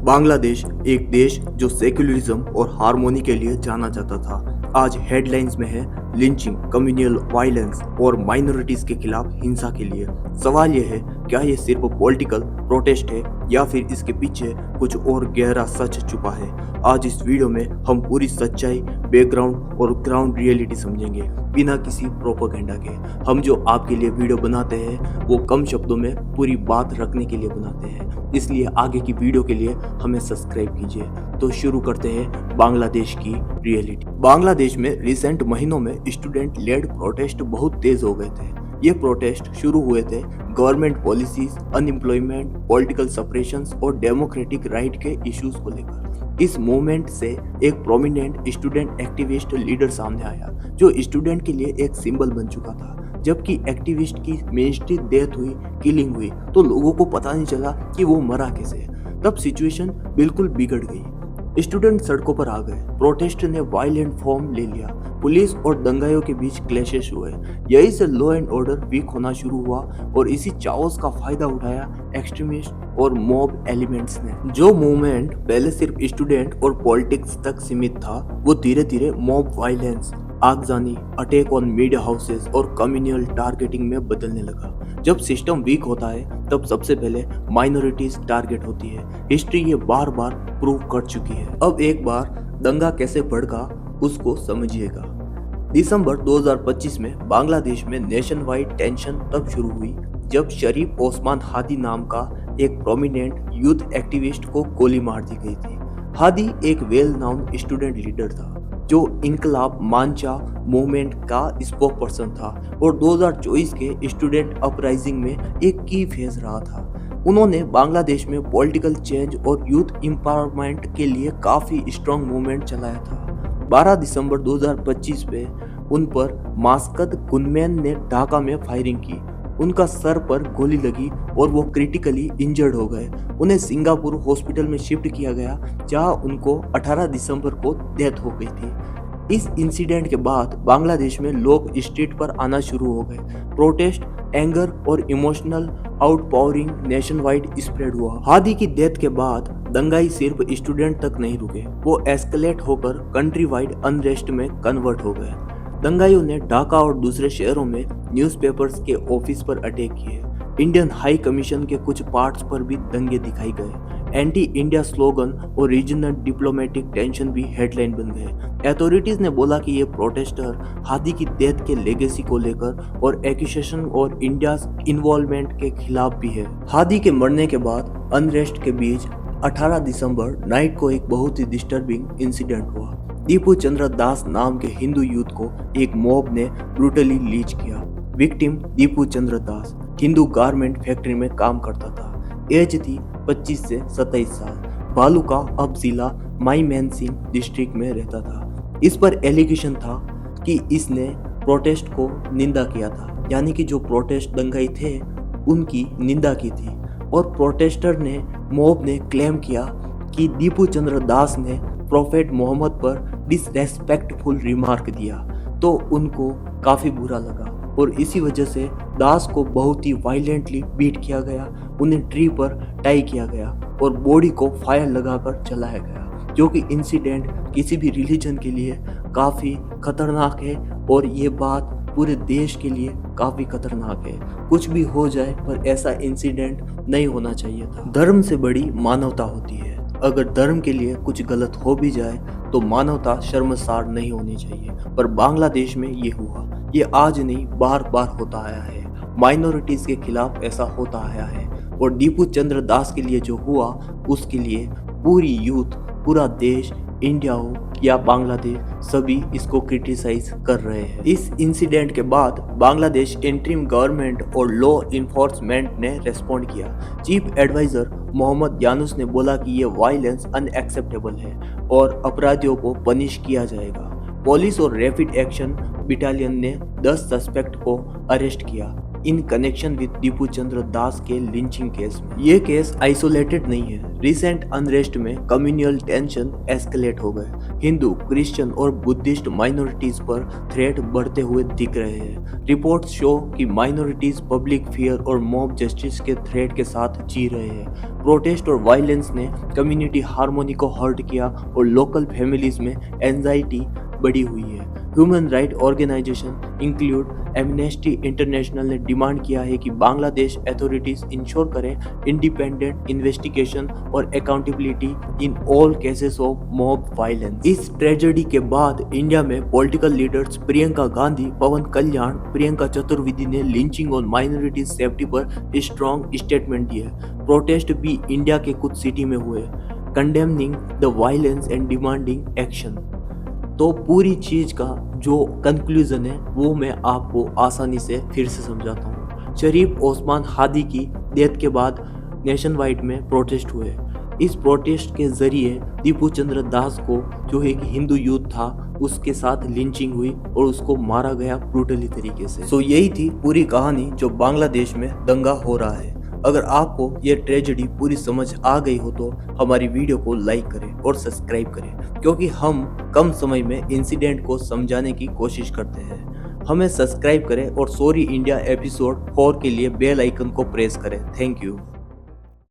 बांग्लादेश एक देश जो सेक्युलरिज्म और हार्मोनी के लिए जाना जाता था, आज हेडलाइंस में है लिंचिंग, कम्युनल वायलेंस और माइनॉरिटीज के खिलाफ हिंसा के लिए। सवाल यह है, क्या ये सिर्फ पॉलिटिकल प्रोटेस्ट है या फिर इसके पीछे कुछ और गहरा सच छुपा है। आज इस वीडियो में हम पूरी सच्चाई, बैकग्राउंड और ग्राउंड रियलिटी समझेंगे, बिना किसी प्रोपेगेंडा के। हम जो आपके लिए वीडियो बनाते हैं वो कम शब्दों में पूरी बात रखने के लिए बनाते हैं, इसलिए आगे की वीडियो के लिए हमें सब्सक्राइब कीजिए। तो शुरू करते हैं बांग्लादेश की रियलिटी। बांग्लादेश में रिसेंट महीनों में स्टूडेंट लेड प्रोटेस्ट बहुत तेज हो गए थे। ये प्रोटेस्ट शुरू हुए थे government policies, unemployment, political separations और डेमोक्रेटिक राइट के इश्यूज को लेकर। इस मूवमेंट से एक प्रोमिनेंट स्टूडेंट एक्टिविस्ट लीडर सामने आया जो स्टूडेंट के लिए एक सिंबल बन चुका था। जबकि एक्टिविस्ट की मेजरी डेथ हुई, किलिंग हुई, तो लोगों को पता नहीं चला कि वो मरा कैसे। तब सिचुएशन बिल्कुल बिगड़ गई। स्टूडेंट सड़कों पर आ गए, प्रोटेस्ट ने वायलेंट फॉर्म ले लिया, पुलिस और दंगाइयों के बीच क्लैशेस हुए। यही से लॉ एंड ऑर्डर वीक होना शुरू हुआ और इसी चाओस का फायदा उठाया एक्सट्रीमिस्ट और मॉब एलिमेंट्स ने। जो मूवमेंट पहले सिर्फ स्टूडेंट और पॉलिटिक्स तक सीमित था, वो धीरे धीरे मॉब वायलेंस, आगजनी, अटैक ऑन मीडिया हाउसेस और कम्युनल टारगेटिंग में बदलने लगा। जब सिस्टम वीक होता है तब सबसे पहले माइनॉरिटीज टारगेट होती है। हिस्ट्री ये बार बार प्रूव कर चुकी है। अब एक बार दंगा कैसे भड़का उसको समझिएगा। दिसंबर 2025 में बांग्लादेश में नेशन वाइड टेंशन तब शुरू हुई जब शरीफ ओस्मान हादी नाम का एक प्रोमिनेंट यूथ एक्टिविस्ट को गोली मार दी गई थी। हादी एक वेल नाउन स्टूडेंट लीडर था जो इंकलाब मांचा मूवमेंट का स्पोक पर्सन था और 2024 के स्टूडेंट अपराइजिंग में एक की फेज रहा था। उन्होंने बांग्लादेश में पॉलिटिकल चेंज और यूथ एम्पावरमेंट के लिए काफी स्ट्रॉन्ग मूवमेंट चलाया था। 12 दिसंबर 2025 में उन पर मास्कद गुनमैन ने ढाका में फायरिंग की। उनका सर पर गोली लगी और वो क्रिटिकली इंजर्ड हो गए। उन्हें सिंगापुर हॉस्पिटल में शिफ्ट किया गया जहां उनको 18 दिसंबर को डेथ हो गई थी। इस इंसिडेंट के बाद बांग्लादेश में लोग स्ट्रीट पर आना शुरू हो गए। प्रोटेस्ट, एंगर और इमोशनल आउटपावरिंग नेशन वाइड स्प्रेड हुआ। हादी की डेथ के बाद दंगाई सिर्फ स्टूडेंट तक नहीं रुके, वो एस्केलेट होकर कंट्री वाइड अनरेस्ट में कन्वर्ट हो गए। दंगाइयों ने ढाका और दूसरे शहरों में न्यूज़पेपर्स के ऑफिस पर अटैक किए। इंडियन हाई कमीशन के कुछ पार्ट्स पर भी दंगे दिखाई गए। एंटी इंडिया स्लोगन और रीजनल डिप्लोमेटिक टेंशन भी हेडलाइन बन गए। अथॉरिटीज ने बोला कि ये प्रोटेस्टर हादी की डेथ के लेगेसी को लेकर और एक्यूजेशन और इंडिया इन्वॉल्वमेंट के खिलाफ भी है। हादी के मरने के बाद अनरेस्ट के बीच 18 दिसंबर नाइट को एक बहुत ही डिस्टर्बिंग इंसिडेंट हुआ। दीपू चंद्र दास नाम के हिंदू यूथ को एक मॉब ने ब्रूटली लीच किया। विक्टिम दीपू चंद्र दास हिंदू गारमेंट फैक्ट्री में काम करता था। एज थी 25 से 27 साल। बालू का अब जिला माईमैन सिंह डिस्ट्रिक्ट में रहता था। इस पर एलिगेशन था कि इसने प्रोटेस्ट को निंदा किया था, यानी कि जो प्रोटेस्ट दंगाई थे उनकी निंदा की थी। और प्रोटेस्टर ने, मॉब ने क्लेम किया कि दीपू चंद्र दास ने प्रोफेट मोहम्मद पर डिसरेस्पेक्टफुल रिमार्क दिया, तो उनको काफी बुरा लगा और इसी वजह से दास को बहुत ही वायलेंटली बीट किया गया। उन्हें ट्री पर टाई किया गया और बॉडी को फायर लगाकर जलाया गया, जो कि इंसिडेंट किसी भी रिलीजन के लिए काफी खतरनाक है और ये बात पूरे देश के लिए काफी खतरनाक है। कुछ भी हो जाए पर ऐसा इंसिडेंट नहीं होना चाहिए था। धर्म से बड़ी मानवता होती है। अगर धर्म के लिए कुछ गलत हो भी जाए तो मानवता शर्मसार नहीं होनी चाहिए, पर बांग्लादेश में ये हुआ। ये आज नहीं, बार बार होता आया है। माइनॉरिटीज के खिलाफ ऐसा होता आया है और दीपू चंद्र दास के लिए जो हुआ उसके लिए पूरी यूथ, पूरा देश, इंडिया हो या बांग्लादेश, सभी इसको क्रिटिसाइज कर रहे हैं। इस इंसिडेंट के बाद बांग्लादेश इंटरिम गवर्नमेंट और लॉ इन्फोर्समेंट ने रेस्पॉन्ड किया। चीफ एडवाइजर मोहम्मद यानुस ने बोला कि ये वायलेंस अनएक्सेप्टेबल है और अपराधियों को पनिश किया जाएगा। पुलिस और रैपिड एक्शन बटालियन ने 10 सस्पेक्ट को अरेस्ट किया। इन कनेक्शन विद दीपू चंद्र दास के लिंचिंग केस में। ये केस आइसोलेटेड नहीं है। रिसेंट अनरेस्ट में कम्युनल टेंशन एस्केलेट हो गए। हिंदू, क्रिश्चियन और बुद्धिस्ट माइनॉरिटीज पर थ्रेट बढ़ते हुए दिख रहे हैं। रिपोर्ट्स शो कि माइनॉरिटीज पब्लिक फियर और मॉब जस्टिस के थ्रेट के साथ जी रहे हैं। प्रोटेस्ट और वायलेंस ने कम्युनिटी हार्मोनी को हर्ट किया और लोकल फैमिलीज में एंजाइटी बढ़ी हुई है। Human right organisation include Amnesty International ने डिमांड किया है कि बांग्लादेश अथॉरिटीज इंश्योर करें इंडिपेंडेंट इन्वेस्टिगेशन और accountability in all cases of mob violence. इस ट्रेजेडी के बाद इंडिया में पॉलिटिकल लीडर्स प्रियंका गांधी, पवन कल्याण, प्रियंका चतुर्वेदी ने लिंचिंग और माइनॉरिटी सेफ्टी पर स्ट्रॉन्ग स्टेटमेंट दिए। प्रोटेस्ट भी इंडिया के कुछ सिटी में हुए, condemning the violence and demanding action. तो पूरी चीज का जो कंक्लूजन है वो मैं आपको आसानी से फिर से समझाता हूँ। शरीफ ओस्मान हादी की डेथ के बाद नेशन वाइड में प्रोटेस्ट हुए। इस प्रोटेस्ट के जरिए दीपू चंद्र दास को, जो एक हिंदू यूथ था, उसके साथ लिंचिंग हुई और उसको मारा गया ब्रूटली तरीके से। सो यही थी पूरी कहानी जो बांग्लादेश में दंगा हो रहा है। अगर आपको ये ट्रेजेडी पूरी समझ आ गई हो तो हमारी वीडियो को लाइक करें और सब्सक्राइब करें, क्योंकि हम कम समय में इंसिडेंट को समझाने की कोशिश करते हैं। हमें सब्सक्राइब करें और सॉरी इंडिया एपिसोड 4 के लिए बेल आइकन को प्रेस करें। Thank you.